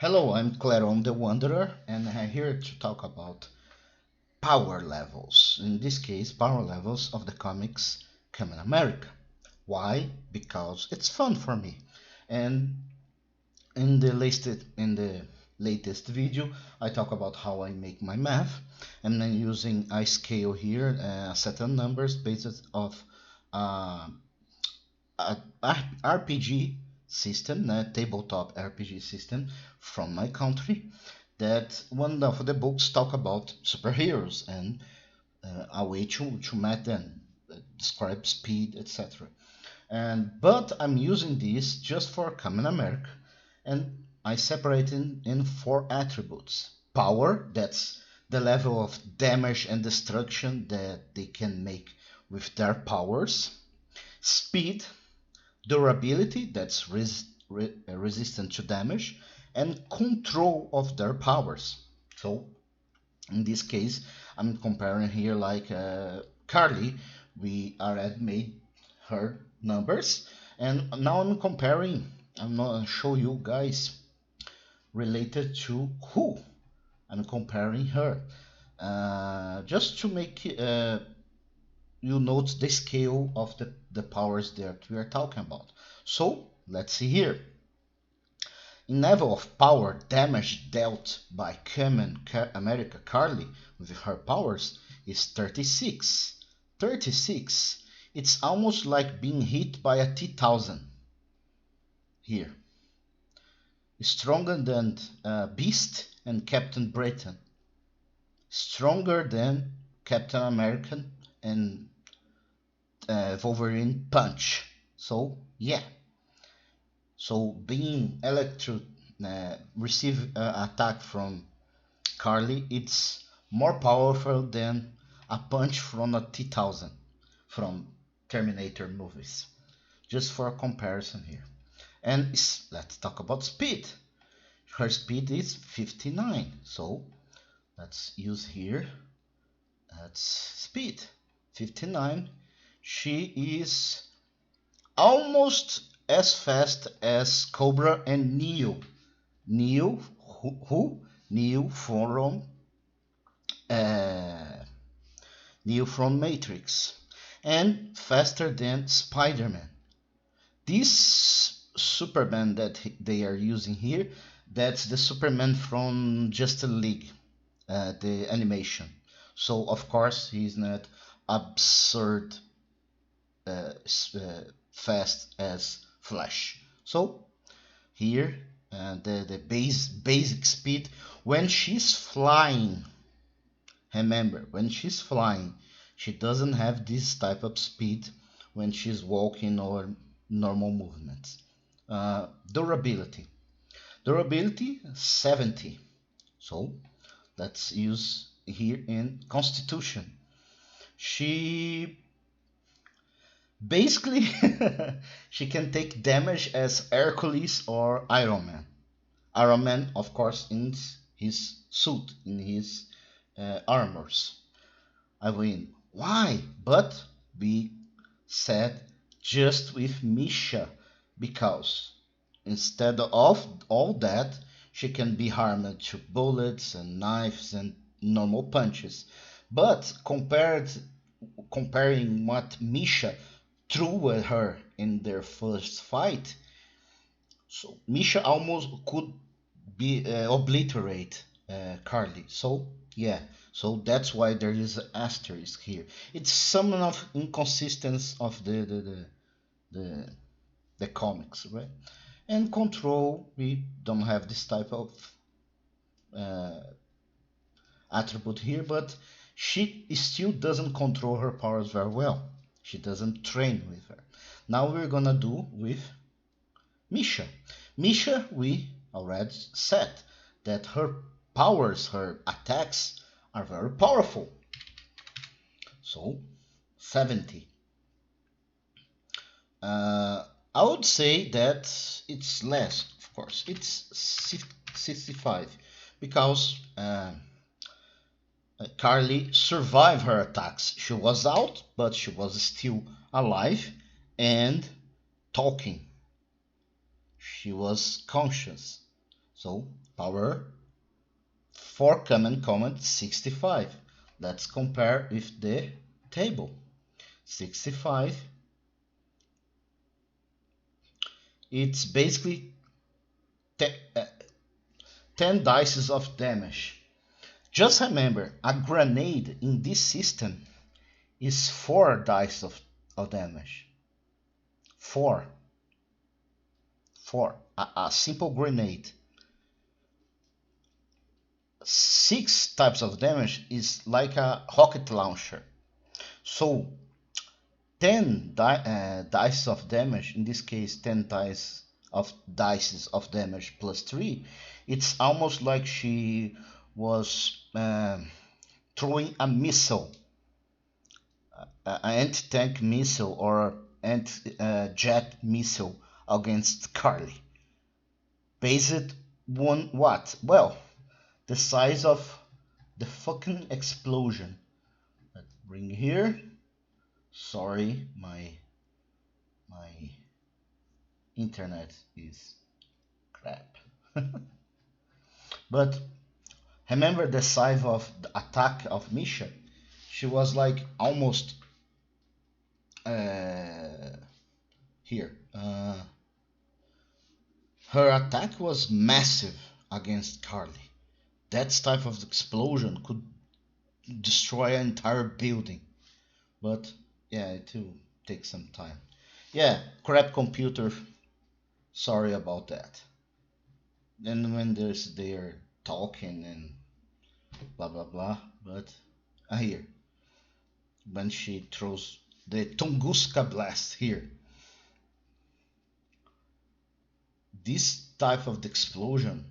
Hello, I'm Claron the Wanderer, and I'm here to talk about power levels. In this case, power levels of the comics Kamen America. Why? Because it's fun for me. And in the latest video, I talk about how I make my math, and I'm using a scale here, a set of numbers based off uh, a RPG system, a tabletop RPG system from my country. That one of the books talk about superheroes and a way to map them, describe speed, etc. And but I'm using this just for Common America, and I separate in four attributes. Power, that's the level of damage and destruction that they can make with their powers. Speed, durability, that's resistant to damage, and control of their powers. So in this case, I'm comparing here like Carly. We already made her numbers, and now I'm comparing. I'm gonna show you guys related to who I'm comparing her, just to make you note the scale of the powers that we are talking about. So let's see here. In level of power, damage dealt by Kamen America Carly with her powers is 36. 36. It's almost like being hit by a T-1000 here. Stronger than Beast and Captain Britain. Stronger than Captain American and Wolverine Punch. So yeah. So being receive attack from Carly, it's more powerful than a punch from a T-1000 from Terminator movies. Just for a comparison here. And let's talk about speed. Her speed is 59. So let's use here. That's speed 59. She is almost as fast as Cobra and Neo. Neo, who? Neo uh, Neo from Matrix, and faster than Spider-Man. This Superman that they are using here, that's the Superman from Justice League, the animation. So of course he's not absurd uh, fast as Flash. So here the basic speed when she's flying. Remember, when she's flying, she doesn't have this type of speed when she's walking or normal movements. Durability. Durability 70. So let's use here in Constitution. She basically she can take damage as Hercules or Iron Man. Iron Man, of course, in his suit, in his armors. I mean, why? But we said just with Misha, because instead of all that, she can be harmed to bullets and knives and normal punches. But comparing what Misha threw at her in their first fight, so Misha almost could be obliterate Carly. So yeah, so that's why there is an asterisk here. It's some of inconsistency of the the comics, right? And control, we don't have this type of uh, attribute here, but she still doesn't control her powers very well. She doesn't train with her. Now we're gonna do with Misha. Misha, we already said that her powers, her attacks are very powerful. So 70. I would say that it's less, of course. It's 65 because Carly survived her attacks. She was out, but she was still alive and talking. She was conscious. So power for Kamen Comet 65. Let's compare with the table. 65, it's basically 10 dice of damage. Just remember, a grenade in this system is 4 dice of damage. 4. 4. A simple grenade. 6 types of damage is like a rocket launcher. So 10 dice of damage, in this case 10 dice of damage plus 3, it's almost like she was throwing a missile, an anti-tank missile or anti-jet missile against Carly. Based on what? Well, the size of the fucking explosion. Let's bring here. Sorry, my internet is crap. But remember the size of the attack of Misha? She was like almost here. Her attack was massive against Carly. That type of explosion could destroy an entire building. But yeah, it will take some time. Yeah, crap computer. Sorry about that. And when they're talking and blah blah blah, but I hear when she throws the Tunguska blast here. This type of explosion.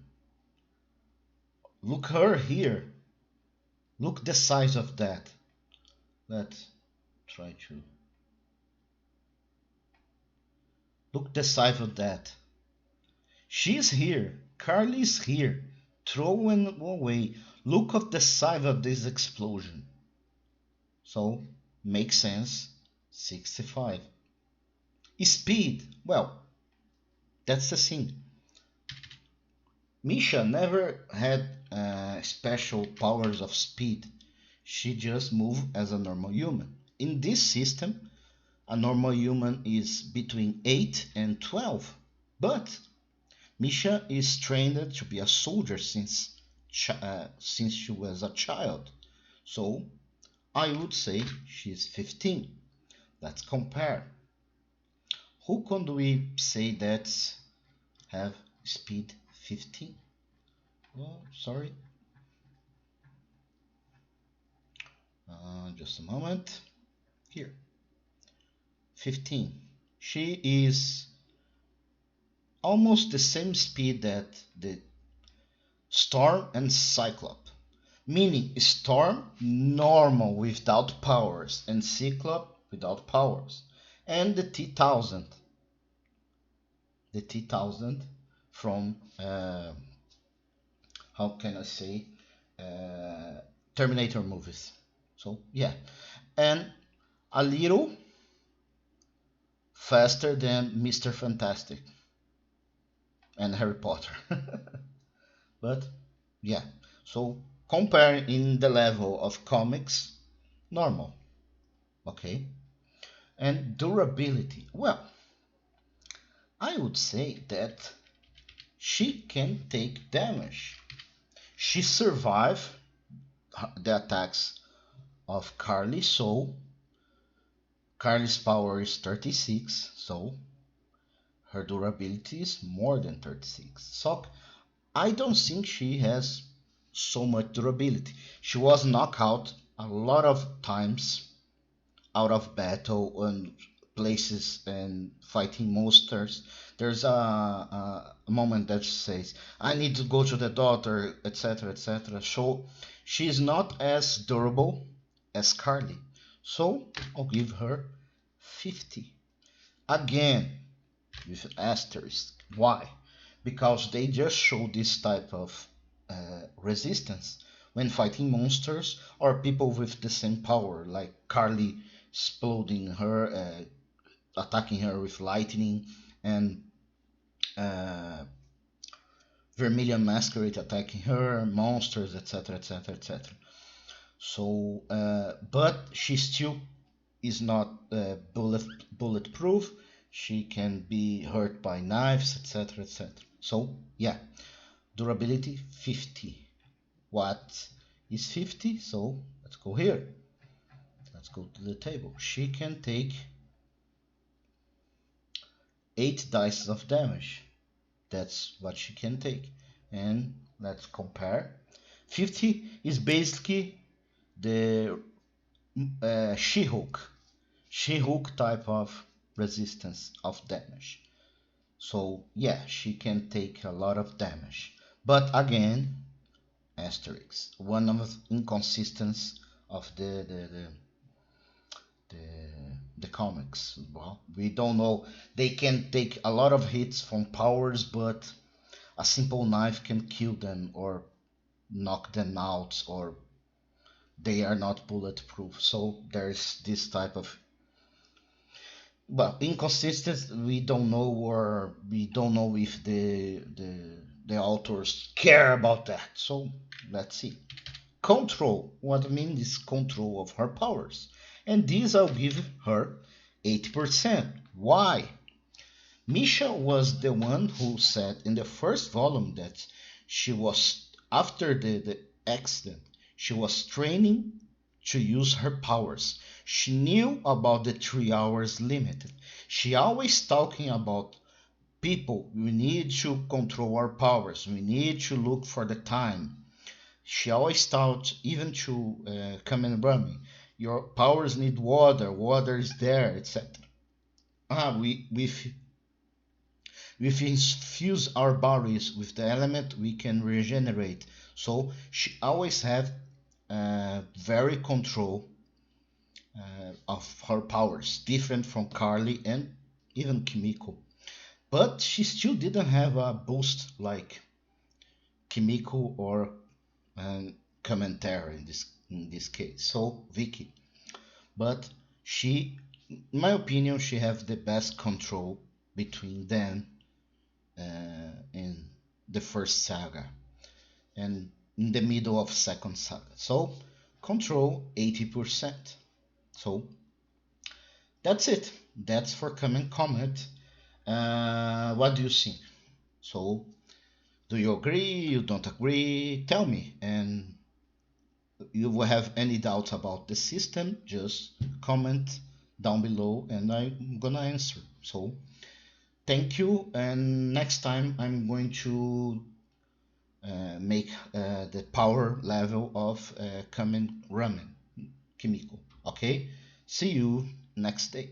Look her here. Look the size of that. Let's try to look the size of that. She's here. Carly's here. Throwing away. Look at the size of this explosion. So, makes sense. 65. Speed. Well, that's the thing. Misha never had special powers of speed. She just moved as a normal human. In this system, a normal human is between 8 and 12. But Misha is trained to be a soldier since she was a child. So I would say she's 15. Let's compare. Who could we say that have speed 15? Oh, sorry. Just a moment. Here. 15. She is almost the same speed that the Storm and Cyclops. Meaning Storm normal without powers and Cyclops without powers. And the T-1000. The T-1000 from how can I say Terminator movies. So yeah, and a little faster than Mr. Fantastic and Harry Potter. But yeah, so comparing in the level of comics, normal, okay. And durability, well, I would say that she can take damage. She survived the attacks of Carly, so Carly's power is 36, so her durability is more than 36. So I don't think she has so much durability. She was knocked out a lot of times out of battle and places and fighting monsters. There's a moment that she says, I need to go to the daughter, etc., etc. So she's not as durable as Carly. So I'll give her 50. Again, with asterisk. Why? Because they just show this type of resistance when fighting monsters or people with the same power, like Carly exploding her, attacking her with lightning, and Vermilion Masquerade attacking her, monsters, etc., etc., etc. So, but she still is not bulletproof. She can be hurt by knives, etc., etc. So, yeah, durability 50. What is 50? So, let's go here. Let's go to the table. She can take 8 dice of damage. That's what she can take. And let's compare. 50 is basically the She-Hulk. She-Hulk type of resistance of damage. So yeah, she can take a lot of damage. But again, asterisk. One of the inconsistencies of the the comics. Well, we don't know. They can take a lot of hits from powers, but a simple knife can kill them or knock them out, or they are not bulletproof. So there's this type of, well, inconsistent. We don't know, or we don't know if the authors care about that. So let's see. Control. What I mean is control of her powers, and this I'll give her 80%. Why? Misha was the one who said in the first volume that she was, after the accident, she was training to use her powers. She knew about the 3 hours limit. She always talking about people, we need to control our powers. We need to look for the time. She always thought, even to Kamen Rami, your powers need water. Water is there, etc. We infuse our bodies with the element, we can regenerate. So she always had very control of her powers, different from Carly and even Kimiko. But she still didn't have a boost like Kimiko or Commentary in this case. So Vicky, but she, in my opinion, she has the best control between them in the first saga and in the middle of second saga. So control 80%. So that's it. That's for Kamen Comet. What do you think? So do you agree? You don't agree? Tell me. And you will have any doubts about the system, just comment down below and I'm gonna answer. So thank you, and next time I'm going to make the power level of Kamen Ramen Kimiko. Okay, see you next day.